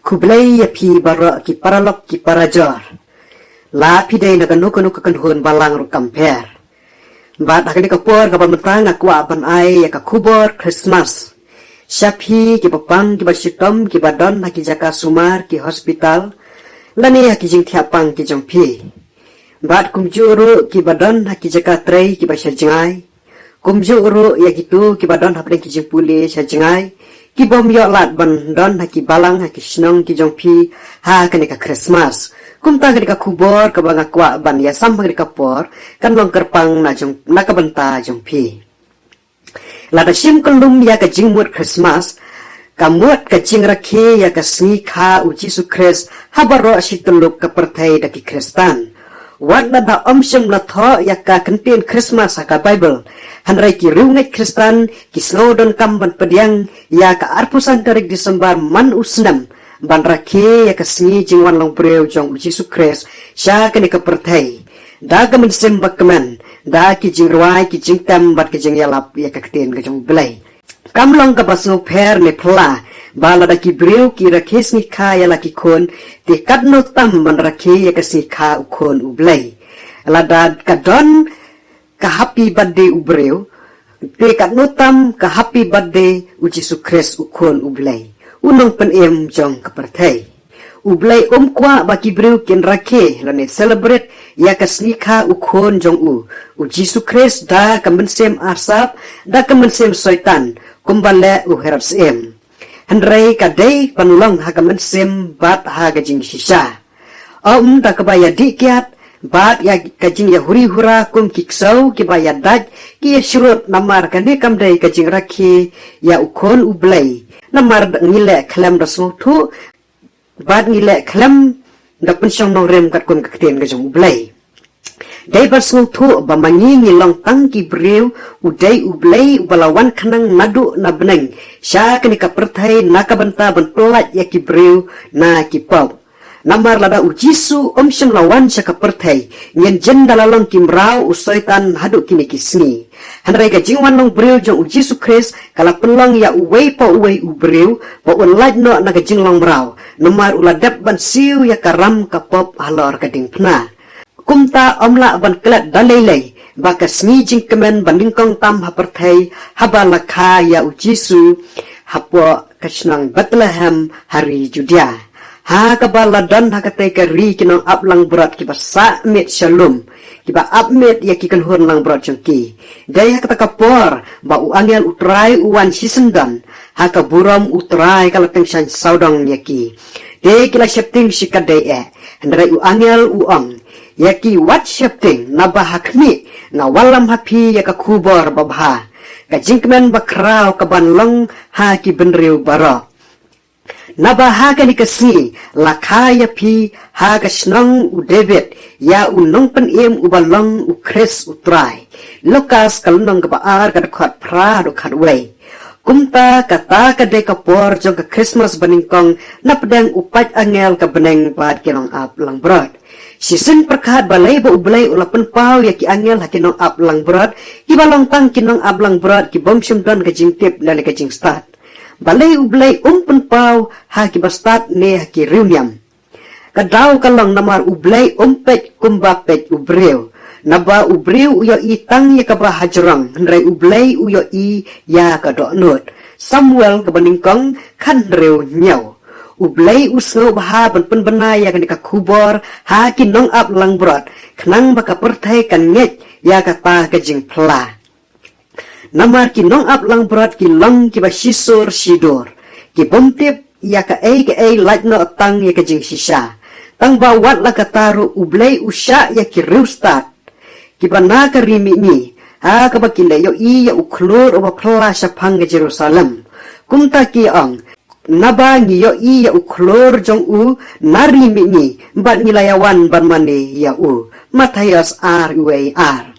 Kublai ya pi bara ki paralok ki parajor. La pi day naganuk kanhun balang ru kamper. Bat akani kapor ka pamtang akwa ban ai ya ka kubor Christmas. Syapi ki papang ki basitom ki badon ki jaka sumar ki hospital. Lani ki jing thiapang ki jong pi. Bat kumjuru ki badon ki jaka trei ki basya jengai. Kumjuru ya gitu ki badon hapne ki jing puli sya jengai. Ki bom yo lat ban don ki balang ki snong ki jong pi ha kani ka Christmas. Kumta kani ka kubor ka bang akwa ban ya sam kani ka por kan long kerpang na jong na ka banta jong pi. Lada sim kelum ya ka jingmut Christmas. Kamuat ka jing rakhe ya ka sni kha u Jisu Christ habaro asituluk ka pertai da ki Kristan. Wat na da omsem na tho ya ka kentin Christmas ka Bible. Hanrai ki riungai Kristan ki snowdon kamban pediang ya ka arpusan tarik Desember man usnam. Ban rakhe ya ka sni jingwan long breu jong Jisu Christ sya kani ka pertai. Da ka mensem bakman da ki jing ruai ki jing tam bat ki jing yalap ya ka kentin ka jong belai. Kamlong ka basno per ne pla bala da ki breu ki rakhe sni kha ya la ki kon te kadno tam ban rakhe ya ka sni kha u kon u belai. Lada ka don ka happy birthday u breu te kadno tam ka happy birthday u Jisu Christ u kon u belai. Unong pen em jong ka pertai. U belai kwa baki breu ken rakhe la ne celebrate ya ka sni kha u kon jong u Jisu Christ da ka mensem arsap da ka mensem soitan kumbale u herap sem. Handrai ka day panulong ha ka mensem bat ha ka jing shisha. Da ka baya dikyat bat ya ka jing ya huri hura kum kiksau ki baya daj ki ya shurut namar ka ne kam day ka jing rakhe ya u kon u belai. Namar ngile khlem da tu bat ngile khlem da pensyong nong rem kat kun ka kten ka jong u belai. Dai basung tu bamangi ngilong tang ki breu udai ublei balawan kanang nadu na beneng sya kani ka pertai na ka banta ban pelat ya ki breu na ki pau namar lada u Jisu omsyam lawan sya ka pertai nyen jen dalalong kimrau usoitan hadu kini kisni hanrai ka jingwan nong breu jong u Jisu Christ kala penlong ya uwei pa uwei u breu pa unlaj no na ka jinglong brau namar uladap ban siu ya karam ka pop halor ka ding pna. Kumta omla ban kelat dalai baka sni jing kemen bandingkong tam hapertai habala kaya u Jisu hapo kasnang Bethlehem hari Judea. Ha kabala dan hakatai ka ri kinong aplang berat kiba sa met shalom kiba apmet ya kikan hon lang berat jengki. Daya kata kapor ba u angel utrai uwan sisendan haka buram utrai kalateng shan saudang yaki. De kila shepting shikadai handrai u angel uang yaki wat shepting na bahakni na walam hapi yaka kubor babha ka jingkmen bakrao ka banlong ha ki benriu bara na bahaga ni kasni lakaya pi ha ka snong u David ya unong pen em u balong u Chris utrai Lukas kalundong ka baar ka dakhat pra do khat wei kumta kata ka de ka por jong ka Christmas baningkong na pedang upat angel ka beneng pat kinong ap lang brod. Sisin perkat balai ba ublay ulapan pau ya ki angel ha kinong ap lang brod ki balong tang kinong ap lang brod ki bom simdan ka jing tip dan ka jing start. Balai ublay pen pau ha ki bastat ne ha ki reuniam. Kadaw kalong namar ublay pet kumbapet ubreu. Naba ubreu uyo itang ya ka bahajrang nrai ublay uyo i ya ka donut. Samuel ka baningkong kan reu nyaw. Ublay usno baha ban penbenay ya kan ka kubor ha kinong ap lang brod knang baka pertai kan nget ya ka ta ka jing pla. Namar kinong ap lang brod ki long ki ba sisur sidor ki bomtip ya ka ay light no tang ya ka jing sisa. Tang bawat la ka taru ublay usya ya ki reustat ki ba na ka rimi ni ha ka ba kilayo i ya uklur o ba pla sa pang Jerusalem. Kumta ki ang naba ngiyo i ya uklor jong u narimi ni bat nilayawan ban mane ya u Matias R.U.A.R.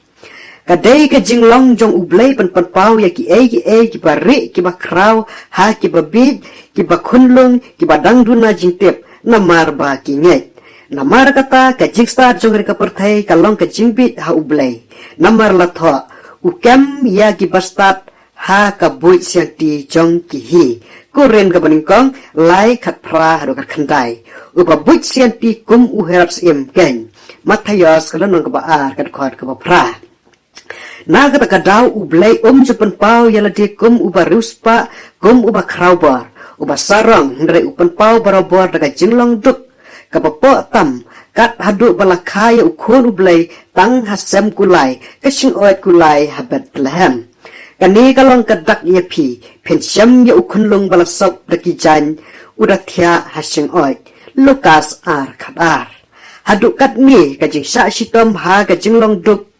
Kadai ka jinglong jong ublay pan pau ya ki ki bari ki bakraw ha ki babid ki bakunlong ki badangduna jingtip namar ba ki nget namar kata ka jingsta jong ka pertai kalong ka jingbit ha ublay namar latho ukam ya ki bastat ha ka bui siang ti jong ki hi kuren ka baning kong lai khat pra hado kat khandai uba bui siang ti kum u herap sim ken Matayos kalan nong ka ba ar kat khot ka ba pra na kata kadau ublay jupan pau yala di kum uba ruspa kum uba kraubar uba sarang ndre upan pau barabor daga jinglong duk kapapo tam kat hadu balakaya ukon ublay tang hasem kulay kasing oet kulay habat lehem kani kalong kadak ya pi pensyam ya ukunlong balasok daki jan udah tia hasing oet Lukas ar kadar hadu kat mi kajing sa sitom ha kajing long duk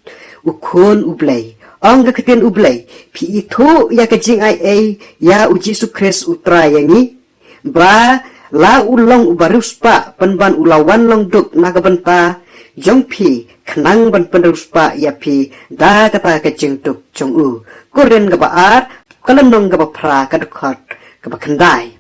ukun ublay ang gakatin ublay pi itu ya kajing ai ya uji sukres utra yangi ba la ulong ubaruspa penban ulawan long duk nagabanta jong pi kenang ban penruspa ya pi da kata kajing duk jong u koren gabaar kalenong gaba pra kadukot gaba kendai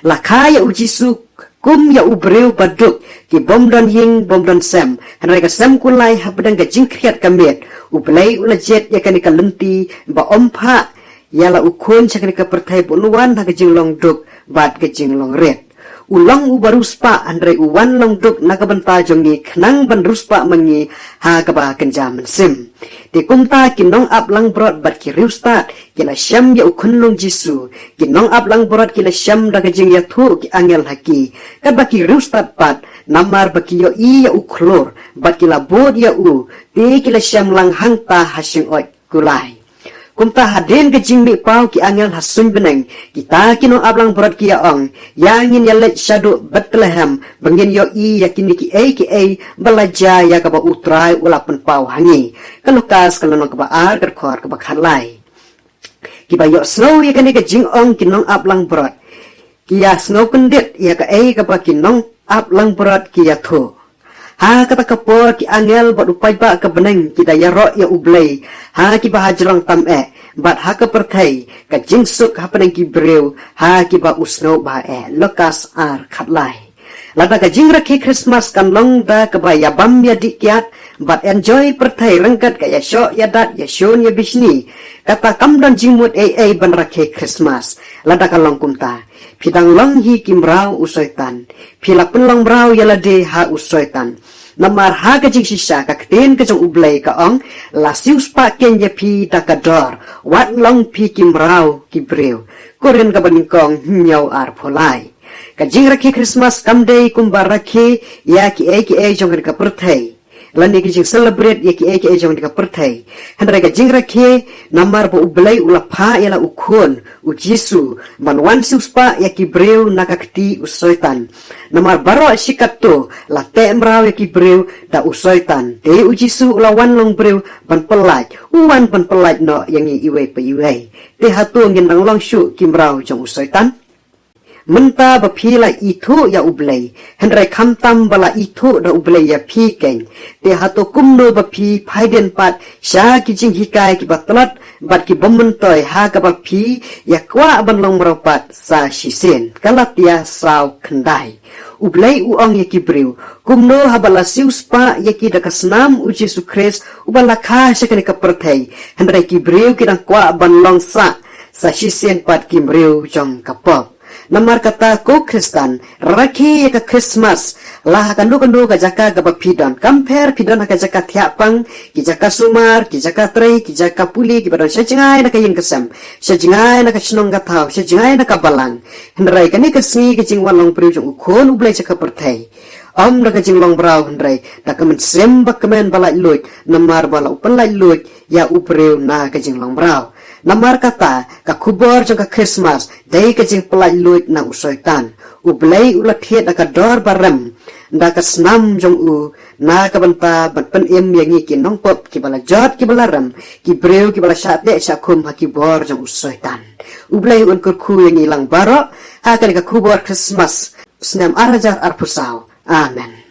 la kaya uji suk kum ya ubreu baduk ki bomdan hing bomdan sem hanai ka sem kulai habdang ka jingkriat kamet ublai ulajet ya kani kalenti ba ompha yala ukun sakani ka pertai bunuan ha ka jinglong duk bat ka jinglong red ulang ubaruspa andrai uwan long duk nakabanta jongi khnang ban ruspa mangi ha ka ba kenjam sim ti kumta kinong aplang brot bat ki rustat kila syam ya ukun long jisu kinong aplang brot kila syam da ka jing ya thu ki angel haki ka ba ki rustat bat namar ba ki yo i ya uklor bat kila bod ya u ti kila syam lang hangta hasing oi kulai kumta haden ke jingmi pau ki angel hasun beneng kita kinong ablang berat ki ong yangin ya let shadow Bethlehem bangin yo i yakin ki a belaja ya ka ba utrai ulapan pau hangi kalukas kalano ka ba ar ka khor ka ba khalai ki ba yo snow ya kan ke jing ong kinong ablang berat ki ya snow kendit ya ka ka ba kinong ablang berat ki ya thu ha kata kapor ki angel bat upai ba ka beneng kita ya ro ya ublay ha ki ba hajrang tam bat ha ka perthai ka jingsuk ha peneng ki breu ha ki ba usno ba Lukas ar khatlai lada ka jingra ki Christmas kan long da ka ba ya bam ya dikyat bat enjoy perthai rangkat ka ya sho ya dat ya shon ya bisni kata kamdan jingmut ban rakhe Christmas lada ka long kumta pidang long hi kimrau usoitan pila penlong brau yalade ha usoitan namar ha ka jing sisa ka kten ka jong ublay ka ong la sius pa ken ya pi takador wat long pi kimrau kibreu koren ka baningkong nyaw ar pholai ka jing rakhi Christmas kamday kumbarakhi ya ki jong ka perthai lani ki jing celebrate ya ki jong ka perthai handra ka jing rakhi namar bo ublay ulapha yala ukhon ujisu banwan suspa ya ki breu nakakti usoitan namar baro sikatto la temrau ya ki breu da usoitan te ujisu ulawan long breu ban pelaj uwan ban pelaj no yang iwe pe iwe te hatu ngin nang long shu kimrau jong usoitan menta bapila itu ya ublay hendrai kamtam bala itu da ublay ya pi keng te hato kumno bapi phaiden pat sha ki jing hikai ki batlat bat ki bomentoy ha ka bapi ya kwa ban long meropat sa shisen kalat ya saw kendai ublay uang ya ki breu kumno habala sius pa ya ki da kasnam uji sukres ubala kha sekani ka perthai hendrai ki breu ki dang kwa ban long sa shisen pat ki breu jong kapop namar kata ko Kristan rakhi ka Christmas lah kandu ka jaka ga bapidon compare pidon ka jaka thiapang ki jaka sumar ki jaka trei ki jaka puli ki badon sejingai na kayin kesam sejingai na ka chnong ka thau sejingai na ka balang hendrai kani ka sni ki jingwan long priu jong khon ublai jaka perthai om na ka jinglong brau hendrai da ka men sem bakmen balai luit namar bala upan lai luit ya upreu na ka jinglong brau namar kata ka kubor jong ka Christmas dai ka jing pelai luit na usoitan ublay ulathet ka dor barem da ka snam jong u na ka banta ban pen em yangi ki nong pop ki bala jot ki bala ram ki breu ki bala shat de sha khum ha ki bor jong usoitan ublay un kur khu yangi lang baro ha ka kubor Christmas snam arajar arpusau amen.